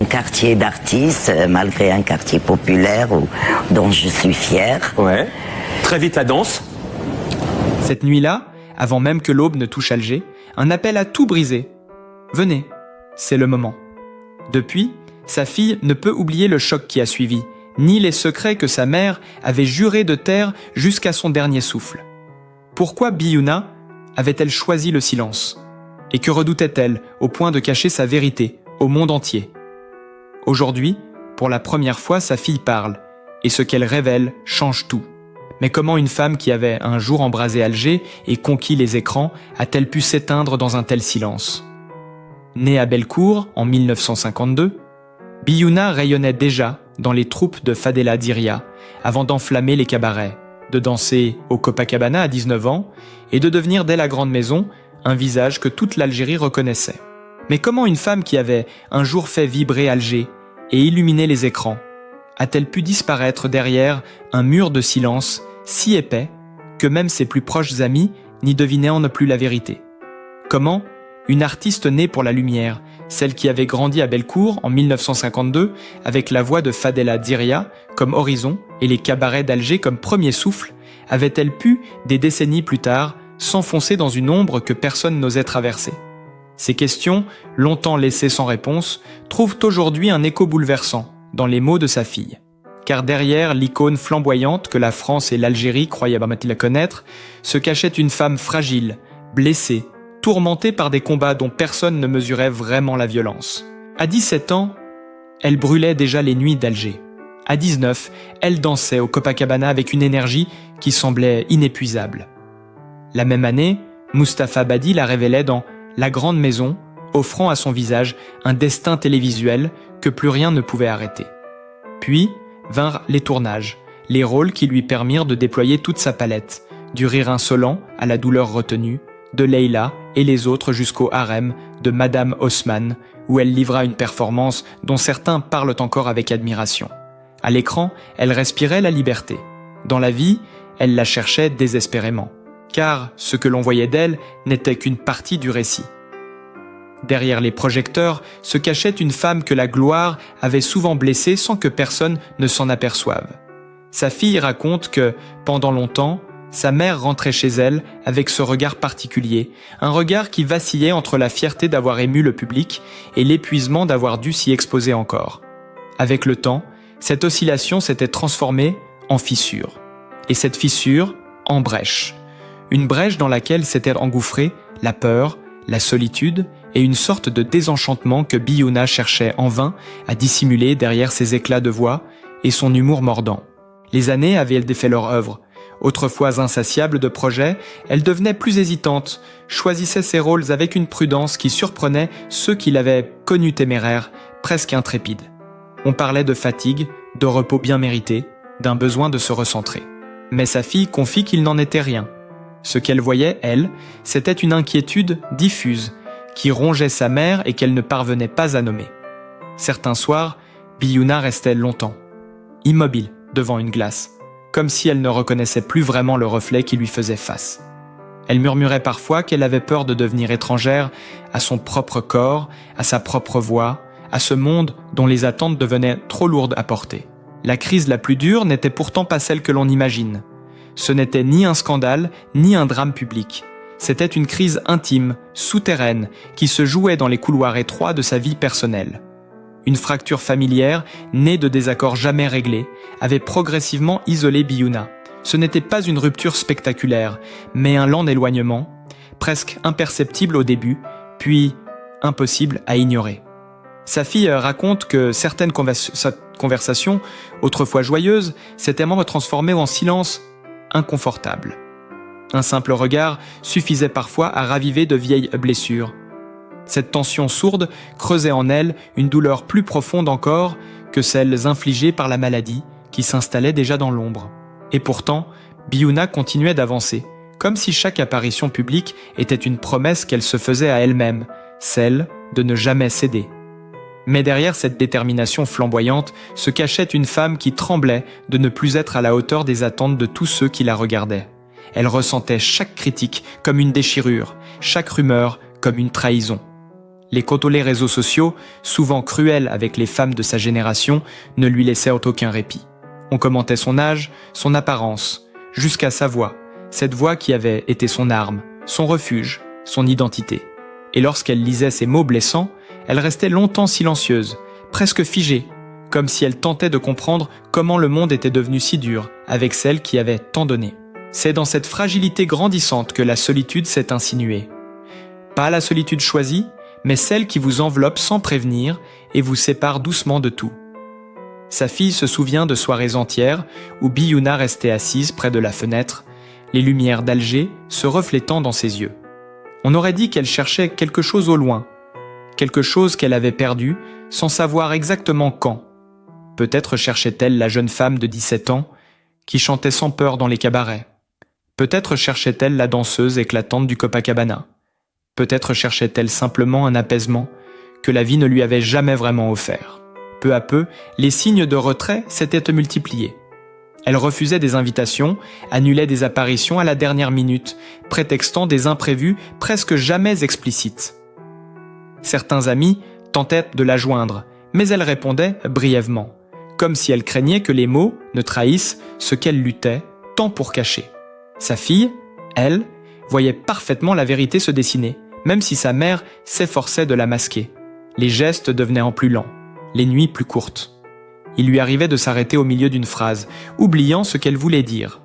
quartier d'artistes, malgré un quartier populaire dont je suis fière. Ouais. Très vite la danse. Cette nuit-là, avant même que l'aube ne touche Alger, un appel à tout briser. Venez, c'est le moment. Depuis, sa fille ne peut oublier le choc qui a suivi, ni les secrets que sa mère avait juré de taire jusqu'à son dernier souffle. Pourquoi Biyouna avait-elle choisi le silence? Et que redoutait-elle au point de cacher sa vérité au monde entier? Aujourd'hui, pour la première fois, sa fille parle, et ce qu'elle révèle change tout. Mais comment une femme qui avait un jour embrasé Alger et conquis les écrans a-t-elle pu s'éteindre dans un tel silence? Née à Bellecour en 1952, Biyouna rayonnait déjà dans les troupes de Fadela Diria avant d'enflammer les cabarets, de danser au Copacabana à 19 ans et de devenir dès la grande maison un visage que toute l'Algérie reconnaissait. Mais comment une femme qui avait un jour fait vibrer Alger et illuminer les écrans a-t-elle pu disparaître derrière un mur de silence si épais que même ses plus proches amis n'y devinaient en ne plus la vérité? Comment une artiste née pour la lumière, celle qui avait grandi à Bellecour en 1952 avec la voix de Fadela Diria comme horizon et les cabarets d'Alger comme premier souffle, avait-elle pu, des décennies plus tard, s'enfoncer dans une ombre que personne n'osait traverser? Ces questions, longtemps laissées sans réponse, trouvent aujourd'hui un écho bouleversant dans les mots de sa fille. Car derrière l'icône flamboyante que la France et l'Algérie croyaient la connaître, se cachait une femme fragile, blessée, tourmentée par des combats dont personne ne mesurait vraiment la violence. À 17 ans, elle brûlait déjà les nuits d'Alger. À 19, elle dansait au Copacabana avec une énergie qui semblait inépuisable. La même année, Mustapha Badi la révélait dans La Grande Maison, offrant à son visage un destin télévisuel que plus rien ne pouvait arrêter. Puis vinrent les tournages, les rôles qui lui permirent de déployer toute sa palette, du rire insolent à la douleur retenue, de Leila et les autres jusqu'au harem de Madame Haussmann, où elle livra une performance dont certains parlent encore avec admiration. À l'écran, elle respirait la liberté. Dans la vie, elle la cherchait désespérément, car ce que l'on voyait d'elle n'était qu'une partie du récit. Derrière les projecteurs se cachait une femme que la gloire avait souvent blessée sans que personne ne s'en aperçoive. Sa fille raconte que, pendant longtemps, sa mère rentrait chez elle avec ce regard particulier, un regard qui vacillait entre la fierté d'avoir ému le public et l'épuisement d'avoir dû s'y exposer encore. Avec le temps, cette oscillation s'était transformée en fissure. Et cette fissure, en brèche. Une brèche dans laquelle s'étaient engouffrés la peur, la solitude et une sorte de désenchantement que Biyouna cherchait en vain à dissimuler derrière ses éclats de voix et son humour mordant. Les années avaient défait leur œuvre. Autrefois insatiable de projets, elle devenait plus hésitante, choisissait ses rôles avec une prudence qui surprenait ceux qui l'avaient connue téméraire, presque intrépide. On parlait de fatigue, de repos bien mérité, d'un besoin de se recentrer. Mais sa fille confie qu'il n'en était rien. Ce qu'elle voyait, elle, c'était une inquiétude diffuse, qui rongeait sa mère et qu'elle ne parvenait pas à nommer. Certains soirs, Biyouna restait longtemps, immobile devant une glace, comme si elle ne reconnaissait plus vraiment le reflet qui lui faisait face. Elle murmurait parfois qu'elle avait peur de devenir étrangère à son propre corps, à sa propre voix, à ce monde dont les attentes devenaient trop lourdes à porter. La crise la plus dure n'était pourtant pas celle que l'on imagine. Ce n'était ni un scandale, ni un drame public. C'était une crise intime, souterraine, qui se jouait dans les couloirs étroits de sa vie personnelle. Une fracture familière, née de désaccords jamais réglés, avait progressivement isolé Biyouna. Ce n'était pas une rupture spectaculaire, mais un lent éloignement, presque imperceptible au début, puis impossible à ignorer. Sa fille raconte que certaines conversations, autrefois joyeuses, s'étaient même transformées en silence inconfortable. Un simple regard suffisait parfois à raviver de vieilles blessures. Cette tension sourde creusait en elle une douleur plus profonde encore que celles infligées par la maladie qui s'installait déjà dans l'ombre. Et pourtant, Biyouna continuait d'avancer, comme si chaque apparition publique était une promesse qu'elle se faisait à elle-même, celle de ne jamais céder. Mais derrière cette détermination flamboyante se cachait une femme qui tremblait de ne plus être à la hauteur des attentes de tous ceux qui la regardaient. Elle ressentait chaque critique comme une déchirure, chaque rumeur comme une trahison. Les cotolés réseaux sociaux, souvent cruels avec les femmes de sa génération, ne lui laissaient aucun répit. On commentait son âge, son apparence, jusqu'à sa voix, cette voix qui avait été son arme, son refuge, son identité. Et lorsqu'elle lisait ces mots blessants, elle restait longtemps silencieuse, presque figée, comme si elle tentait de comprendre comment le monde était devenu si dur avec celle qui avait tant donné. C'est dans cette fragilité grandissante que la solitude s'est insinuée. Pas la solitude choisie, mais celle qui vous enveloppe sans prévenir et vous sépare doucement de tout. Sa fille se souvient de soirées entières où Biyuna restait assise près de la fenêtre, les lumières d'Alger se reflétant dans ses yeux. On aurait dit qu'elle cherchait quelque chose au loin, quelque chose qu'elle avait perdu sans savoir exactement quand. Peut-être cherchait-elle la jeune femme de 17 ans qui chantait sans peur dans les cabarets. Peut-être cherchait-elle la danseuse éclatante du Copacabana. Peut-être cherchait-elle simplement un apaisement que la vie ne lui avait jamais vraiment offert. Peu à peu, les signes de retrait s'étaient multipliés. Elle refusait des invitations, annulait des apparitions à la dernière minute, prétextant des imprévus presque jamais explicites. Certains amis tentaient de la joindre, mais elle répondait brièvement, comme si elle craignait que les mots ne trahissent ce qu'elle luttait tant pour cacher. Sa fille, elle, voyait parfaitement la vérité se dessiner, même si sa mère s'efforçait de la masquer. Les gestes devenaient en plus lents, les nuits plus courtes. Il lui arrivait de s'arrêter au milieu d'une phrase, oubliant ce qu'elle voulait dire.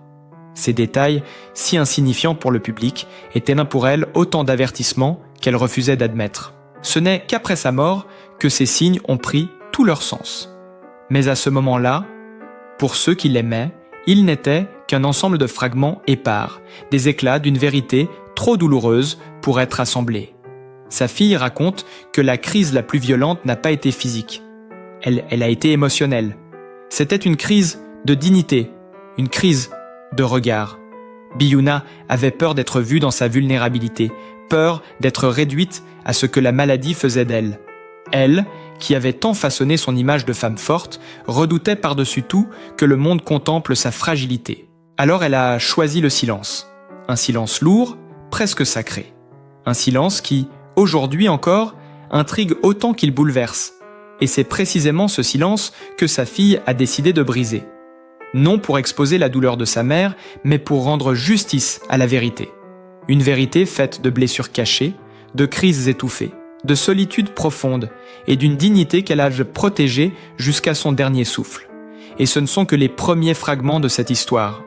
Ces détails, si insignifiants pour le public, étaient là pour elle autant d'avertissements qu'elle refusait d'admettre. Ce n'est qu'après sa mort que ces signes ont pris tout leur sens. Mais à ce moment-là, pour ceux qui l'aimaient, il n'était qu'un ensemble de fragments épars, des éclats d'une vérité trop douloureuse pour être assemblée. Sa fille raconte que la crise la plus violente n'a pas été physique. Elle a été émotionnelle. C'était une crise de dignité, une crise de regard. Biyuna avait peur d'être vue dans sa vulnérabilité, peur d'être réduite à ce que la maladie faisait d'elle. Elle, qui avait tant façonné son image de femme forte, redoutait par-dessus tout que le monde contemple sa fragilité. Alors elle a choisi le silence. Un silence lourd, presque sacré. Un silence qui, aujourd'hui encore, intrigue autant qu'il bouleverse. Et c'est précisément ce silence que sa fille a décidé de briser. Non pour exposer la douleur de sa mère, mais pour rendre justice à la vérité. Une vérité faite de blessures cachées, de crises étouffées, de solitude profonde et d'une dignité qu'elle a protégée jusqu'à son dernier souffle. Et ce ne sont que les premiers fragments de cette histoire.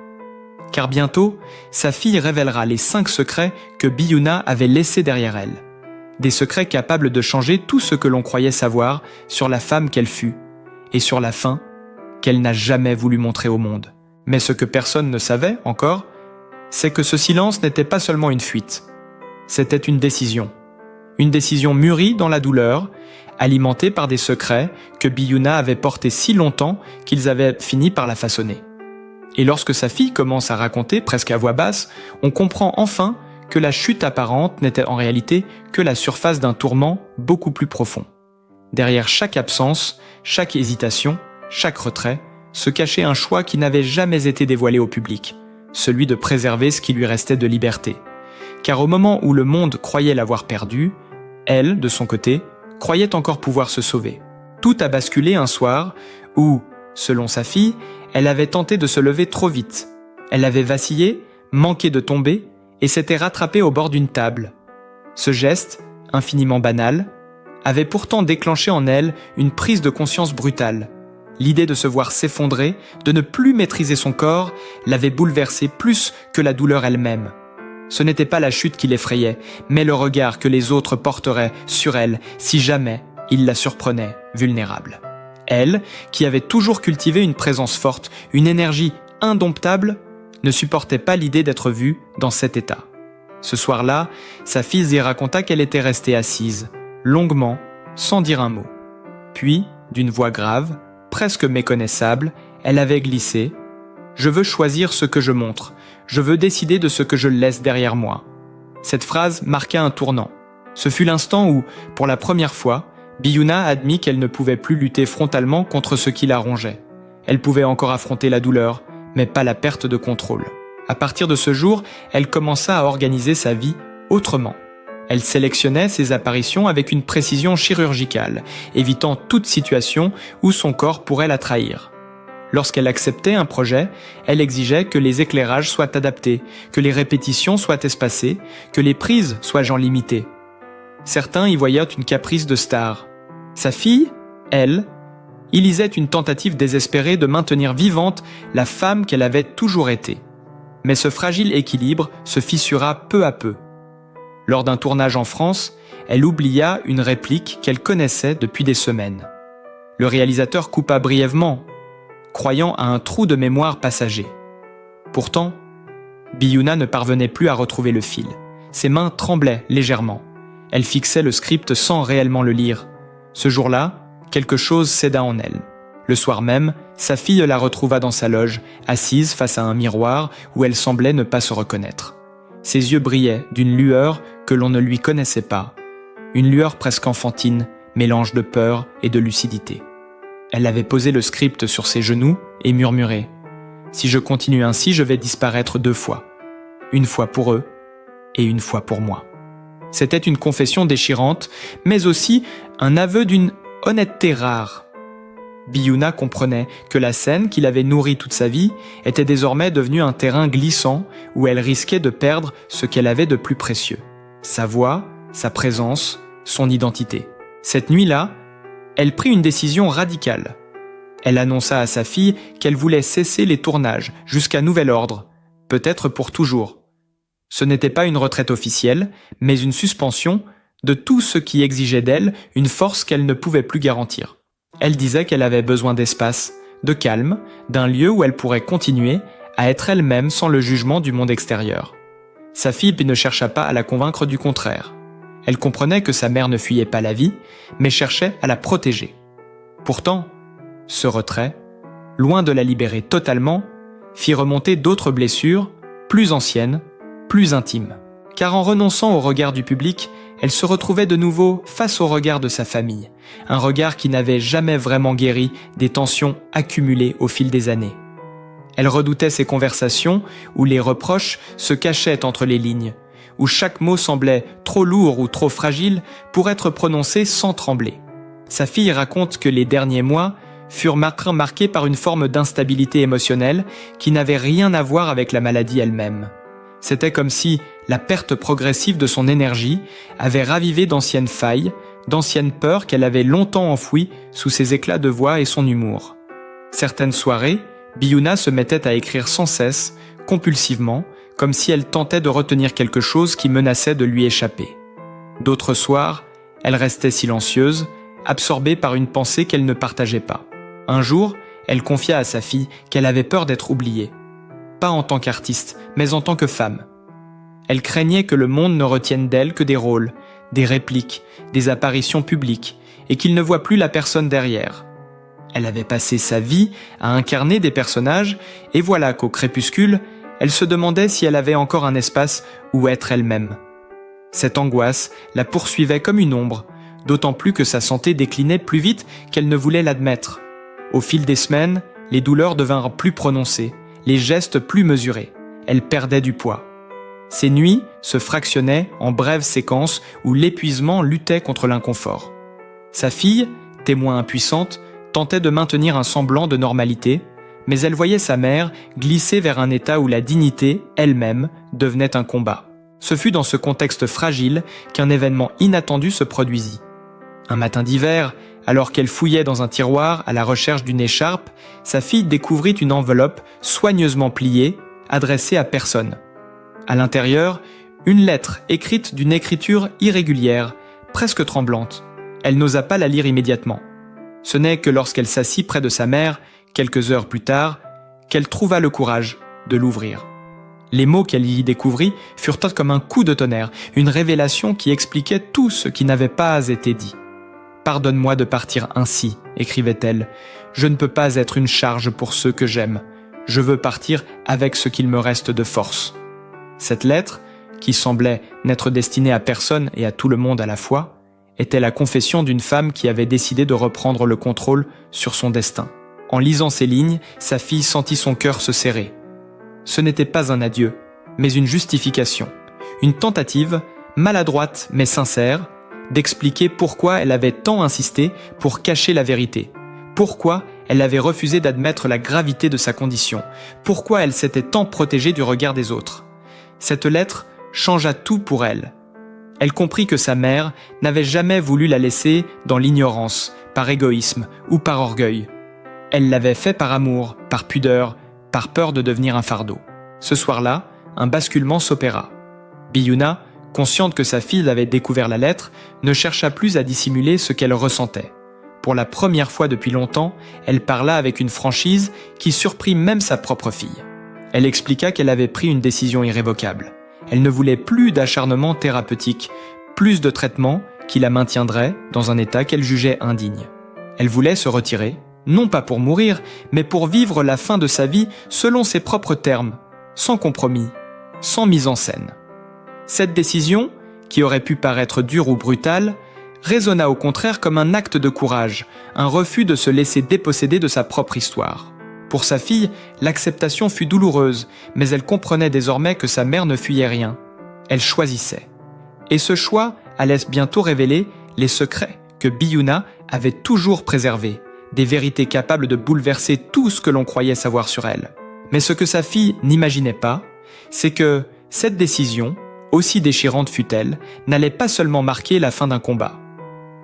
Car bientôt, sa fille révélera les 5 secrets que Biyuna avait laissés derrière elle. Des secrets capables de changer tout ce que l'on croyait savoir sur la femme qu'elle fut et sur la fin qu'elle n'a jamais voulu montrer au monde. Mais ce que personne ne savait encore, c'est que ce silence n'était pas seulement une fuite. C'était une décision. Une décision mûrie dans la douleur, alimentée par des secrets que Biyuna avait portés si longtemps qu'ils avaient fini par la façonner. Et lorsque sa fille commence à raconter presque à voix basse, on comprend enfin que la chute apparente n'était en réalité que la surface d'un tourment beaucoup plus profond. Derrière chaque absence, chaque hésitation, chaque retrait, se cachait un choix qui n'avait jamais été dévoilé au public, celui de préserver ce qui lui restait de liberté. Car au moment où le monde croyait l'avoir perdu, elle, de son côté, croyait encore pouvoir se sauver. Tout a basculé un soir où, selon sa fille, elle avait tenté de se lever trop vite. Elle avait vacillé, manqué de tomber, et s'était rattrapée au bord d'une table. Ce geste, infiniment banal, avait pourtant déclenché en elle une prise de conscience brutale. L'idée de se voir s'effondrer, de ne plus maîtriser son corps, l'avait bouleversée plus que la douleur elle-même. Ce n'était pas la chute qui l'effrayait, mais le regard que les autres porteraient sur elle si jamais ils la surprenaient vulnérable. Elle, qui avait toujours cultivé une présence forte, une énergie indomptable, ne supportait pas l'idée d'être vue dans cet état. Ce soir-là, sa fille y raconta qu'elle était restée assise, longuement, sans dire un mot. Puis, d'une voix grave, presque méconnaissable, elle avait glissé « Je veux choisir ce que je montre, je veux décider de ce que je laisse derrière moi ». Cette phrase marqua un tournant. Ce fut l'instant où, pour la première fois, Biyuna admit qu'elle ne pouvait plus lutter frontalement contre ce qui la rongeait. Elle pouvait encore affronter la douleur, mais pas la perte de contrôle. À partir de ce jour, elle commença à organiser sa vie autrement. Elle sélectionnait ses apparitions avec une précision chirurgicale, évitant toute situation où son corps pourrait la trahir. Lorsqu'elle acceptait un projet, elle exigeait que les éclairages soient adaptés, que les répétitions soient espacées, que les prises soient genre limitées. Certains y voyaient une caprice de star. Sa fille, elle, y lisait une tentative désespérée de maintenir vivante la femme qu'elle avait toujours été. Mais ce fragile équilibre se fissura peu à peu. Lors d'un tournage en France, elle oublia une réplique qu'elle connaissait depuis des semaines. Le réalisateur coupa brièvement, croyant à un trou de mémoire passager. Pourtant, Biyuna ne parvenait plus à retrouver le fil. Ses mains tremblaient légèrement. Elle fixait le script sans réellement le lire. Ce jour-là, quelque chose céda en elle. Le soir même, sa fille la retrouva dans sa loge, assise face à un miroir où elle semblait ne pas se reconnaître. Ses yeux brillaient d'une lueur que l'on ne lui connaissait pas. Une lueur presque enfantine, mélange de peur et de lucidité. Elle avait posé le script sur ses genoux et murmuré « Si je continue ainsi, je vais disparaître 2 fois. Une fois pour eux et une fois pour moi. » C'était une confession déchirante, mais aussi un aveu d'une honnêteté rare. Biyuna comprenait que la scène qui l'avait nourrie toute sa vie était désormais devenue un terrain glissant où elle risquait de perdre ce qu'elle avait de plus précieux. Sa voix, sa présence, son identité. Cette nuit-là, elle prit une décision radicale. Elle annonça à sa fille qu'elle voulait cesser les tournages jusqu'à nouvel ordre, peut-être pour toujours. Ce n'était pas une retraite officielle, mais une suspension de tout ce qui exigeait d'elle une force qu'elle ne pouvait plus garantir. Elle disait qu'elle avait besoin d'espace, de calme, d'un lieu où elle pourrait continuer à être elle-même sans le jugement du monde extérieur. Sa fille ne chercha pas à la convaincre du contraire. Elle comprenait que sa mère ne fuyait pas la vie, mais cherchait à la protéger. Pourtant, ce retrait, loin de la libérer totalement, fit remonter d'autres blessures, plus anciennes, plus intimes. Car en renonçant au regard du public, elle se retrouvait de nouveau face au regard de sa famille, un regard qui n'avait jamais vraiment guéri des tensions accumulées au fil des années. Elle redoutait ces conversations où les reproches se cachaient entre les lignes, où chaque mot semblait trop lourd ou trop fragile pour être prononcé sans trembler. Sa fille raconte que les derniers mois furent marqués par une forme d'instabilité émotionnelle qui n'avait rien à voir avec la maladie elle-même. C'était comme si la perte progressive de son énergie avait ravivé d'anciennes failles, d'anciennes peurs qu'elle avait longtemps enfouies sous ses éclats de voix et son humour. Certaines soirées, Biyuna se mettait à écrire sans cesse, compulsivement, comme si elle tentait de retenir quelque chose qui menaçait de lui échapper. D'autres soirs, elle restait silencieuse, absorbée par une pensée qu'elle ne partageait pas. Un jour, elle confia à sa fille qu'elle avait peur d'être oubliée. Pas en tant qu'artiste, mais en tant que femme. Elle craignait que le monde ne retienne d'elle que des rôles, des répliques, des apparitions publiques, et qu'il ne voie plus la personne derrière. Elle avait passé sa vie à incarner des personnages, et voilà qu'au crépuscule, elle se demandait si elle avait encore un espace où être elle-même. Cette angoisse la poursuivait comme une ombre, d'autant plus que sa santé déclinait plus vite qu'elle ne voulait l'admettre. Au fil des semaines, les douleurs devinrent plus prononcées, les gestes plus mesurés. Elle perdait du poids. Ses nuits se fractionnaient en brèves séquences où l'épuisement luttait contre l'inconfort. Sa fille, témoin impuissante, tentait de maintenir un semblant de normalité, mais elle voyait sa mère glisser vers un état où la dignité, elle-même, devenait un combat. Ce fut dans ce contexte fragile qu'un événement inattendu se produisit. Un matin d'hiver, alors qu'elle fouillait dans un tiroir à la recherche d'une écharpe, sa fille découvrit une enveloppe soigneusement pliée, adressée à personne. À l'intérieur, une lettre écrite d'une écriture irrégulière, presque tremblante. Elle n'osa pas la lire immédiatement. Ce n'est que lorsqu'elle s'assit près de sa mère, quelques heures plus tard, qu'elle trouva le courage de l'ouvrir. Les mots qu'elle y découvrit furent comme un coup de tonnerre, une révélation qui expliquait tout ce qui n'avait pas été dit. « Pardonne-moi de partir ainsi », écrivait-elle. « Je ne peux pas être une charge pour ceux que j'aime. Je veux partir avec ce qu'il me reste de force. » Cette lettre, qui semblait n'être destinée à personne et à tout le monde à la fois, était la confession d'une femme qui avait décidé de reprendre le contrôle sur son destin. En lisant ces lignes, sa fille sentit son cœur se serrer. Ce n'était pas un adieu, mais une justification, une tentative maladroite mais sincère, d'expliquer pourquoi elle avait tant insisté pour cacher la vérité, pourquoi elle avait refusé d'admettre la gravité de sa condition, pourquoi elle s'était tant protégée du regard des autres. Cette lettre changea tout pour elle. Elle comprit que sa mère n'avait jamais voulu la laisser dans l'ignorance, par égoïsme ou par orgueil. Elle l'avait fait par amour, par pudeur, par peur de devenir un fardeau. Ce soir-là, un basculement s'opéra. Biyuna, consciente que sa fille avait découvert la lettre, ne chercha plus à dissimuler ce qu'elle ressentait. Pour la première fois depuis longtemps, elle parla avec une franchise qui surprit même sa propre fille. Elle expliqua qu'elle avait pris une décision irrévocable. Elle ne voulait plus d'acharnement thérapeutique, plus de traitements qui la maintiendraient dans un état qu'elle jugeait indigne. Elle voulait se retirer, non pas pour mourir, mais pour vivre la fin de sa vie selon ses propres termes, sans compromis, sans mise en scène. Cette décision, qui aurait pu paraître dure ou brutale, résonna au contraire comme un acte de courage, un refus de se laisser déposséder de sa propre histoire. Pour sa fille, l'acceptation fut douloureuse, mais elle comprenait désormais que sa mère ne fuyait rien. Elle choisissait. Et ce choix allait bientôt révéler les secrets que Biyuna avait toujours préservés, des vérités capables de bouleverser tout ce que l'on croyait savoir sur elle. Mais ce que sa fille n'imaginait pas, c'est que cette décision, aussi déchirante fut-elle, n'allait pas seulement marquer la fin d'un combat.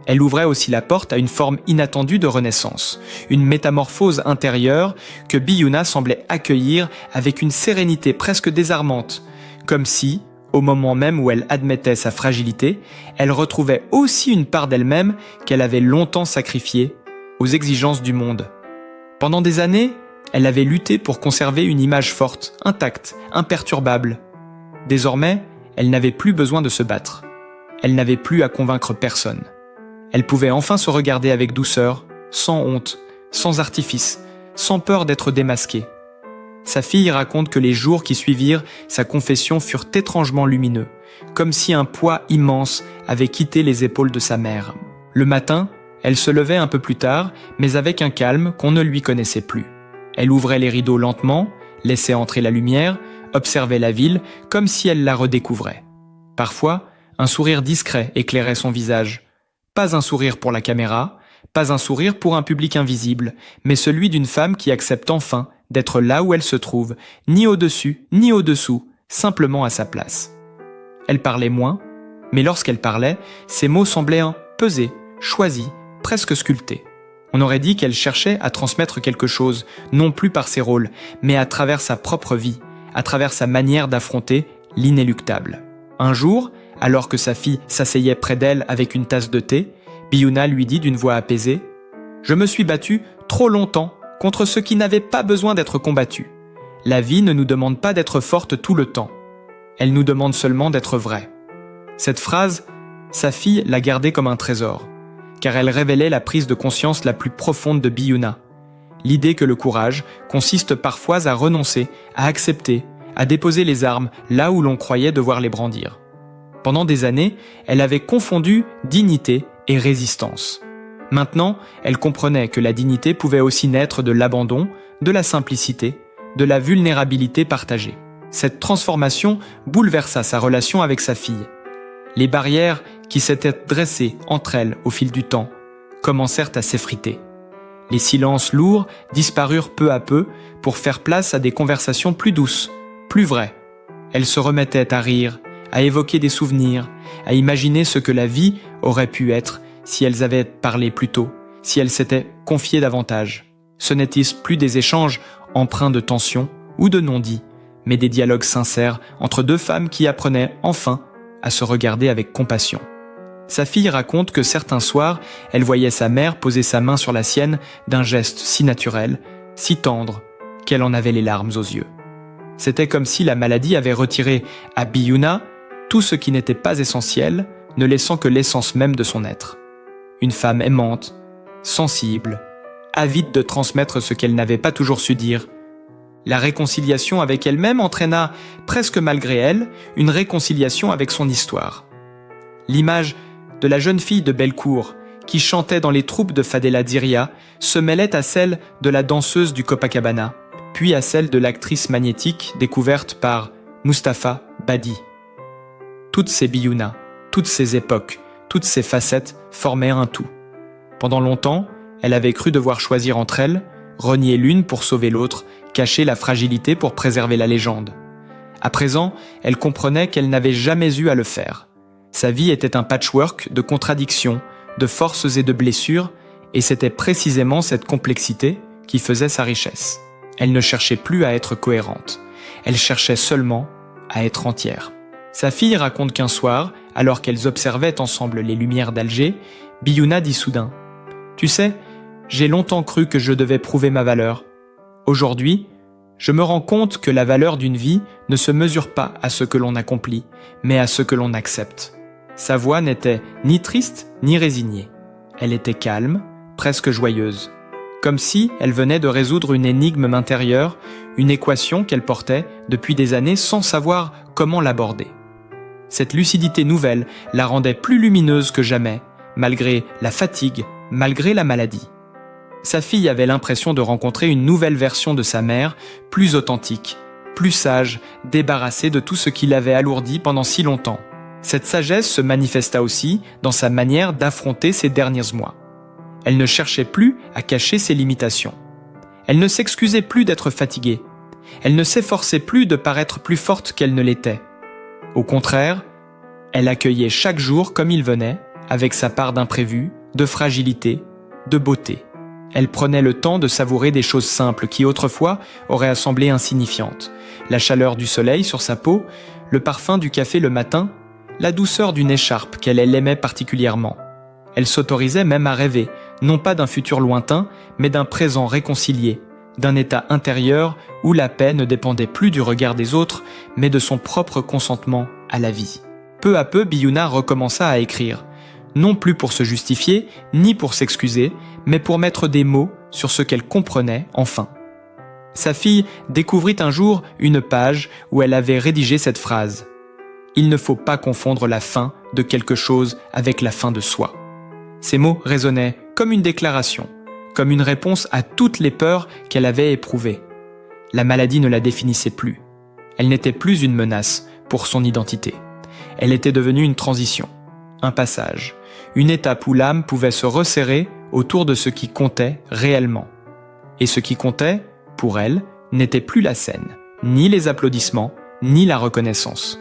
Elle ouvrait aussi la porte à une forme inattendue de renaissance, une métamorphose intérieure que Biyuna semblait accueillir avec une sérénité presque désarmante, comme si, au moment même où elle admettait sa fragilité, elle retrouvait aussi une part d'elle-même qu'elle avait longtemps sacrifiée aux exigences du monde. Pendant des années, elle avait lutté pour conserver une image forte, intacte, imperturbable. Désormais, elle n'avait plus besoin de se battre. Elle n'avait plus à convaincre personne. Elle pouvait enfin se regarder avec douceur, sans honte, sans artifice, sans peur d'être démasquée. Sa fille raconte que les jours qui suivirent sa confession furent étrangement lumineux, comme si un poids immense avait quitté les épaules de sa mère. Le matin, elle se levait un peu plus tard, mais avec un calme qu'on ne lui connaissait plus. Elle ouvrait les rideaux lentement, laissait entrer la lumière, observait la ville comme si elle la redécouvrait. Parfois, un sourire discret éclairait son visage. Pas un sourire pour la caméra, pas un sourire pour un public invisible, mais celui d'une femme qui accepte enfin d'être là où elle se trouve, ni au-dessus, ni au-dessous, simplement à sa place. Elle parlait moins, mais lorsqu'elle parlait, ses mots semblaient pesés, choisis, presque sculptés. On aurait dit qu'elle cherchait à transmettre quelque chose, non plus par ses rôles, mais à travers sa propre vie, à travers sa manière d'affronter l'inéluctable. Un jour, alors que sa fille s'asseyait près d'elle avec une tasse de thé, Biyuna lui dit d'une voix apaisée « Je me suis battue trop longtemps contre ce qui n'avait pas besoin d'être combattu. La vie ne nous demande pas d'être forte tout le temps. Elle nous demande seulement d'être vraie. » Cette phrase, sa fille l'a gardée comme un trésor, car elle révélait la prise de conscience la plus profonde de Biyuna. L'idée que le courage consiste parfois à renoncer, à accepter, à déposer les armes là où l'on croyait devoir les brandir. Pendant des années, elle avait confondu dignité et résistance. Maintenant, elle comprenait que la dignité pouvait aussi naître de l'abandon, de la simplicité, de la vulnérabilité partagée. Cette transformation bouleversa sa relation avec sa fille. Les barrières qui s'étaient dressées entre elles au fil du temps commencèrent à s'effriter. Les silences lourds disparurent peu à peu pour faire place à des conversations plus douces, plus vraies. Elle se remettait à rire, à évoquer des souvenirs, à imaginer ce que la vie aurait pu être si elles avaient parlé plus tôt, si elles s'étaient confiées davantage. Ce n'étaient plus des échanges empreints de tension ou de non-dits, mais des dialogues sincères entre deux femmes qui apprenaient enfin à se regarder avec compassion. Sa fille raconte que certains soirs, elle voyait sa mère poser sa main sur la sienne d'un geste si naturel, si tendre, qu'elle en avait les larmes aux yeux. C'était comme si la maladie avait retiré à Biyuna tout ce qui n'était pas essentiel, ne laissant que l'essence même de son être. Une femme aimante, sensible, avide de transmettre ce qu'elle n'avait pas toujours su dire. La réconciliation avec elle-même entraîna, presque malgré elle, une réconciliation avec son histoire. L'image de la jeune fille de Bellecour, qui chantait dans les troupes de Fadela Dziria, se mêlait à celle de la danseuse du Copacabana, puis à celle de l'actrice magnétique découverte par Mustapha Badi. Toutes ces Biyuna, toutes ces époques, toutes ces facettes formaient un tout. Pendant longtemps, elle avait cru devoir choisir entre elles, renier l'une pour sauver l'autre, cacher la fragilité pour préserver la légende. À présent, elle comprenait qu'elle n'avait jamais eu à le faire. Sa vie était un patchwork de contradictions, de forces et de blessures, et c'était précisément cette complexité qui faisait sa richesse. Elle ne cherchait plus à être cohérente. Elle cherchait seulement à être entière. Sa fille raconte qu'un soir, alors qu'elles observaient ensemble les lumières d'Alger, Biyuna dit soudain « Tu sais, j'ai longtemps cru que je devais prouver ma valeur. Aujourd'hui, je me rends compte que la valeur d'une vie ne se mesure pas à ce que l'on accomplit, mais à ce que l'on accepte. » Sa voix n'était ni triste ni résignée. Elle était calme, presque joyeuse. Comme si elle venait de résoudre une énigme intérieure, une équation qu'elle portait depuis des années sans savoir comment l'aborder. Cette lucidité nouvelle la rendait plus lumineuse que jamais, malgré la fatigue, malgré la maladie. Sa fille avait l'impression de rencontrer une nouvelle version de sa mère, plus authentique, plus sage, débarrassée de tout ce qui l'avait alourdi pendant si longtemps. Cette sagesse se manifesta aussi dans sa manière d'affronter ces derniers mois. Elle ne cherchait plus à cacher ses limitations. Elle ne s'excusait plus d'être fatiguée. Elle ne s'efforçait plus de paraître plus forte qu'elle ne l'était. Au contraire, elle accueillait chaque jour comme il venait, avec sa part d'imprévu, de fragilité, de beauté. Elle prenait le temps de savourer des choses simples qui autrefois auraient semblé insignifiantes. La chaleur du soleil sur sa peau, le parfum du café le matin, la douceur d'une écharpe qu'elle aimait particulièrement. Elle s'autorisait même à rêver, non pas d'un futur lointain, mais d'un présent réconcilié, d'un état intérieur où la paix ne dépendait plus du regard des autres, mais de son propre consentement à la vie. Peu à peu, Biyuna recommença à écrire, non plus pour se justifier, ni pour s'excuser, mais pour mettre des mots sur ce qu'elle comprenait enfin. Sa fille découvrit un jour une page où elle avait rédigé cette phrase « Il ne faut pas confondre la fin de quelque chose avec la fin de soi ». Ces mots résonnaient comme une déclaration, comme une réponse à toutes les peurs qu'elle avait éprouvées. La maladie ne la définissait plus. Elle n'était plus une menace pour son identité. Elle était devenue une transition, un passage, une étape où l'âme pouvait se resserrer autour de ce qui comptait réellement. Et ce qui comptait, pour elle, n'était plus la scène, ni les applaudissements, ni la reconnaissance.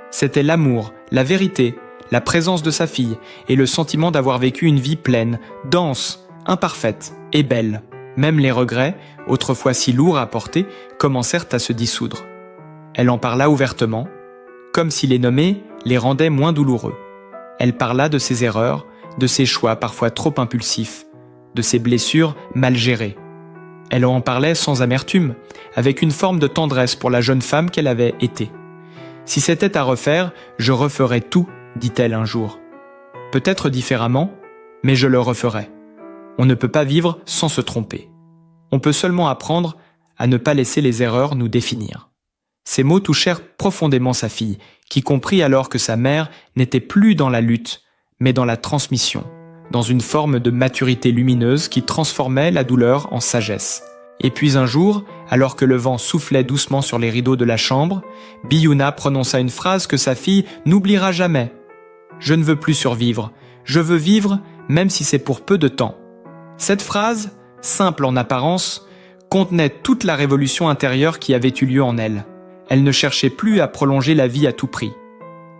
C'était l'amour, la vérité, la présence de sa fille et le sentiment d'avoir vécu une vie pleine, dense, imparfaite et belle. Même les regrets, autrefois si lourds à porter, commencèrent à se dissoudre. Elle en parla ouvertement, comme si les nommer les rendait moins douloureux. Elle parla de ses erreurs, de ses choix parfois trop impulsifs, de ses blessures mal gérées. Elle en parlait sans amertume, avec une forme de tendresse pour la jeune femme qu'elle avait été. « Si c'était à refaire, je referais tout », dit-elle un jour. « Peut-être différemment, mais je le referai. On ne peut pas vivre sans se tromper. On peut seulement apprendre à ne pas laisser les erreurs nous définir. » Ces mots touchèrent profondément sa fille, qui comprit alors que sa mère n'était plus dans la lutte, mais dans la transmission, dans une forme de maturité lumineuse qui transformait la douleur en sagesse. Et puis un jour, alors que le vent soufflait doucement sur les rideaux de la chambre, Biyuna prononça une phrase que sa fille n'oubliera jamais. « Je ne veux plus survivre, je veux vivre même si c'est pour peu de temps. » Cette phrase, simple en apparence, contenait toute la révolution intérieure qui avait eu lieu en elle. Elle ne cherchait plus à prolonger la vie à tout prix.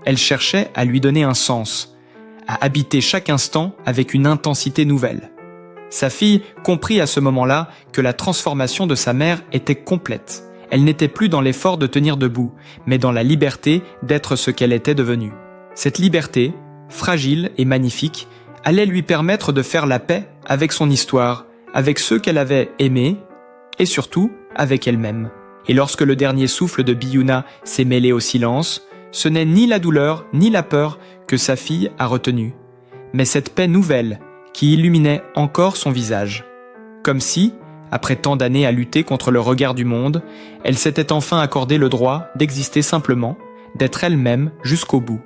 Elle cherchait à lui donner un sens, à habiter chaque instant avec une intensité nouvelle. Sa fille comprit à ce moment-là que la transformation de sa mère était complète. Elle n'était plus dans l'effort de tenir debout, mais dans la liberté d'être ce qu'elle était devenue. Cette liberté, fragile et magnifique, allait lui permettre de faire la paix avec son histoire, avec ceux qu'elle avait aimés, et surtout avec elle-même. Et lorsque le dernier souffle de Biyuna s'est mêlé au silence, ce n'est ni la douleur ni la peur que sa fille a retenu, mais cette paix nouvelle qui illuminait encore son visage. Comme si, après tant d'années à lutter contre le regard du monde, elle s'était enfin accordé le droit d'exister simplement, d'être elle-même jusqu'au bout.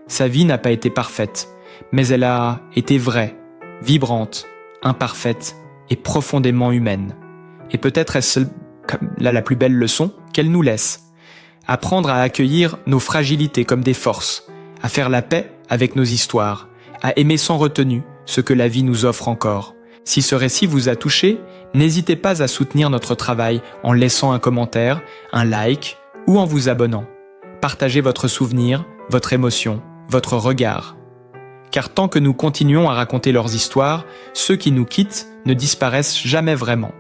Sa vie n'a pas été parfaite, mais elle a été vraie, vibrante, imparfaite et profondément humaine. Et peut-être est-ce la plus belle leçon qu'elle nous laisse. Apprendre à accueillir nos fragilités comme des forces, à faire la paix avec nos histoires, à aimer sans retenue ce que la vie nous offre encore. Si ce récit vous a touché, n'hésitez pas à soutenir notre travail en laissant un commentaire, un like ou en vous abonnant. Partagez votre souvenir, votre émotion, votre regard. Car tant que nous continuons à raconter leurs histoires, ceux qui nous quittent ne disparaissent jamais vraiment.